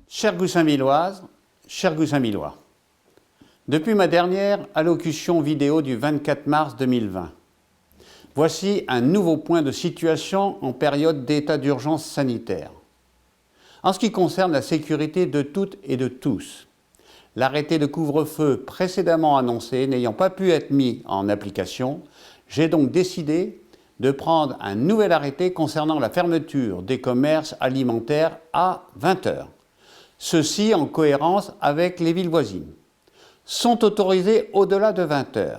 Chères Goussainvilloises, chers Goussainvillois, depuis ma dernière allocution vidéo du 24 mars 2020, voici un nouveau point de situation en période d'état d'urgence sanitaire. En ce qui concerne la sécurité de toutes et de tous, l'arrêté de couvre-feu précédemment annoncé n'ayant pas pu être mis en application, j'ai donc décidé de prendre un nouvel arrêté concernant la fermeture des commerces alimentaires à 20 h. Ceci en cohérence avec les villes voisines. Sont autorisées au-delà de 20 h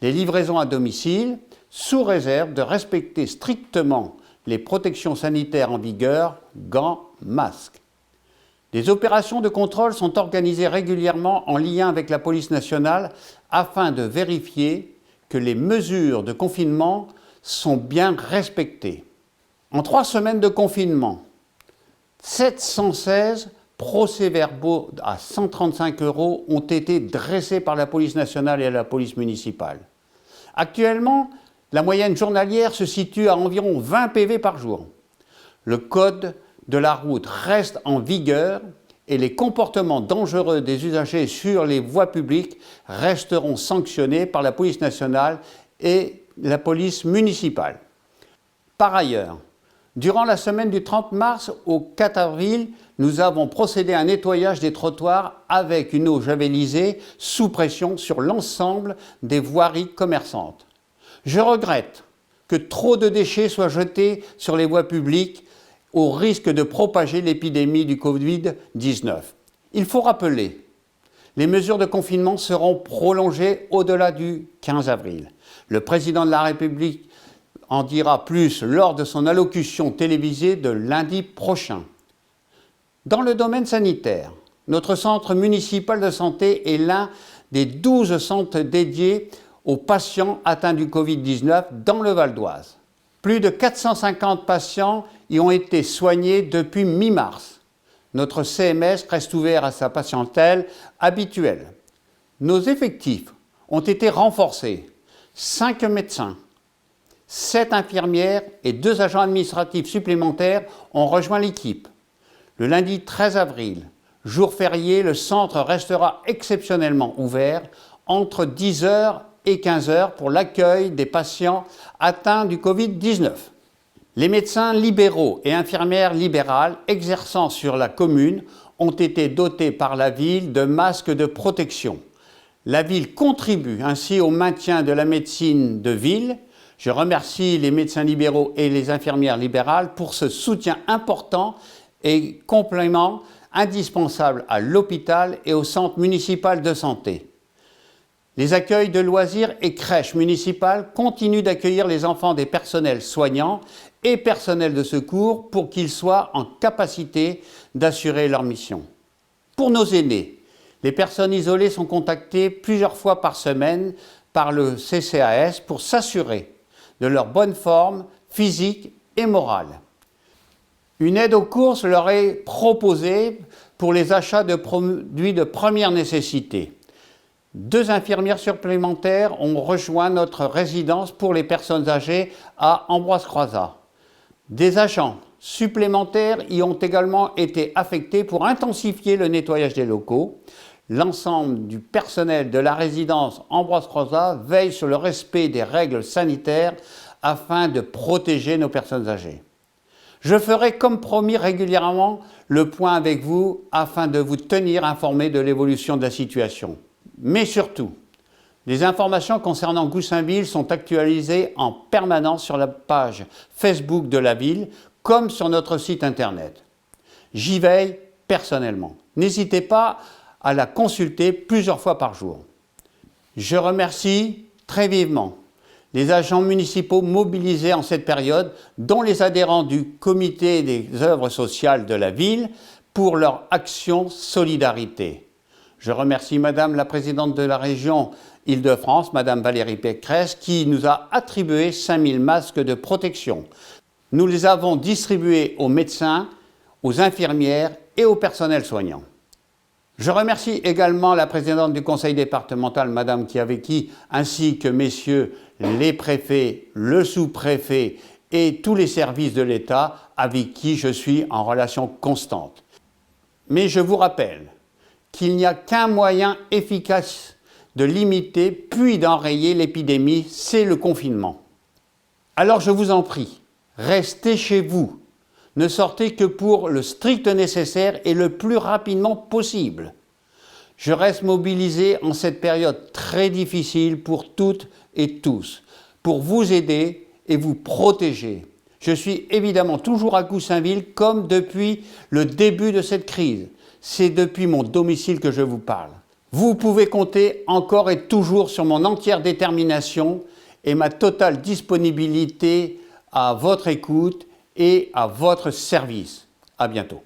les livraisons à domicile, sous réserve de respecter strictement les protections sanitaires en vigueur, gants, masques. Des opérations de contrôle sont organisées régulièrement en lien avec la police nationale afin de vérifier que les mesures de confinement sont bien respectées. En 3 semaines de confinement, 716 procès-verbaux à 135 € ont été dressés par la police nationale et la police municipale. Actuellement, la moyenne journalière se situe à environ 20 PV par jour. Le code de la route reste en vigueur et les comportements dangereux des usagers sur les voies publiques resteront sanctionnés par la police nationale et la police municipale. Par ailleurs, durant la semaine du 30 mars au 4 avril, nous avons procédé à un nettoyage des trottoirs avec une eau javelisée sous pression sur l'ensemble des voiries commerçantes. Je regrette que trop de déchets soient jetés sur les voies publiques au risque de propager l'épidémie du Covid-19. Il faut rappeler, les mesures de confinement seront prolongées au-delà du 15 avril. Le président de la République en dira plus lors de son allocution télévisée de lundi prochain. Dans le domaine sanitaire, notre centre municipal de santé est l'un des 12 centres dédiés aux patients atteints du Covid-19 dans le Val d'Oise. Plus de 450 patients y ont été soignés depuis mi-mars. Notre CMS reste ouvert à sa patientèle habituelle. Nos effectifs ont été renforcés. 5 médecins, 7 infirmières et 2 agents administratifs supplémentaires ont rejoint l'équipe. Le lundi 13 avril, jour férié, le centre restera exceptionnellement ouvert entre 10 h et 15 h pour l'accueil des patients atteints du Covid-19. Les médecins libéraux et infirmières libérales exerçant sur la commune ont été dotés par la ville de masques de protection. La ville contribue ainsi au maintien de la médecine de ville. Je remercie les médecins libéraux et les infirmières libérales pour ce soutien important et complément indispensable à l'hôpital et au centre municipal de santé. Les accueils de loisirs et crèches municipales continuent d'accueillir les enfants des personnels soignants et personnels de secours pour qu'ils soient en capacité d'assurer leur mission. Pour nos aînés, les personnes isolées sont contactées plusieurs fois par semaine par le CCAS pour s'assurer de leur bonne forme physique et morale. Une aide aux courses leur est proposée pour les achats de produits de première nécessité. 2 infirmières supplémentaires ont rejoint notre résidence pour les personnes âgées à Ambroise-Croizat. Des agents supplémentaires y ont également été affectés pour intensifier le nettoyage des locaux. L'ensemble du personnel de la résidence Ambroise-Croizat veille sur le respect des règles sanitaires afin de protéger nos personnes âgées. Je ferai comme promis régulièrement le point avec vous afin de vous tenir informés de l'évolution de la situation. Mais surtout, les informations concernant Goussainville sont actualisées en permanence sur la page Facebook de la ville comme sur notre site internet. J'y veille personnellement. N'hésitez pas à la consulter plusieurs fois par jour. Je remercie très vivement les agents municipaux mobilisés en cette période, dont les adhérents du comité des œuvres sociales de la ville, pour leur action solidarité. Je remercie Madame la Présidente de la région Île-de-France, Madame Valérie Pécresse, qui nous a attribué 5000 masques de protection. Nous les avons distribués aux médecins, aux infirmières et au personnel soignant. Je remercie également la présidente du conseil départemental, Madame Chiavecchi, ainsi que messieurs les préfets, le sous-préfet et tous les services de l'État avec qui je suis en relation constante. Mais je vous rappelle qu'il n'y a qu'un moyen efficace de limiter puis d'enrayer l'épidémie, c'est le confinement. Alors je vous en prie, restez chez vous. Ne sortez que pour le strict nécessaire et le plus rapidement possible. Je reste mobilisé en cette période très difficile pour toutes et tous, pour vous aider et vous protéger. Je suis évidemment toujours à Goussainville comme depuis le début de cette crise. C'est depuis mon domicile que je vous parle. Vous pouvez compter encore et toujours sur mon entière détermination et ma totale disponibilité à votre écoute et à votre service. À bientôt.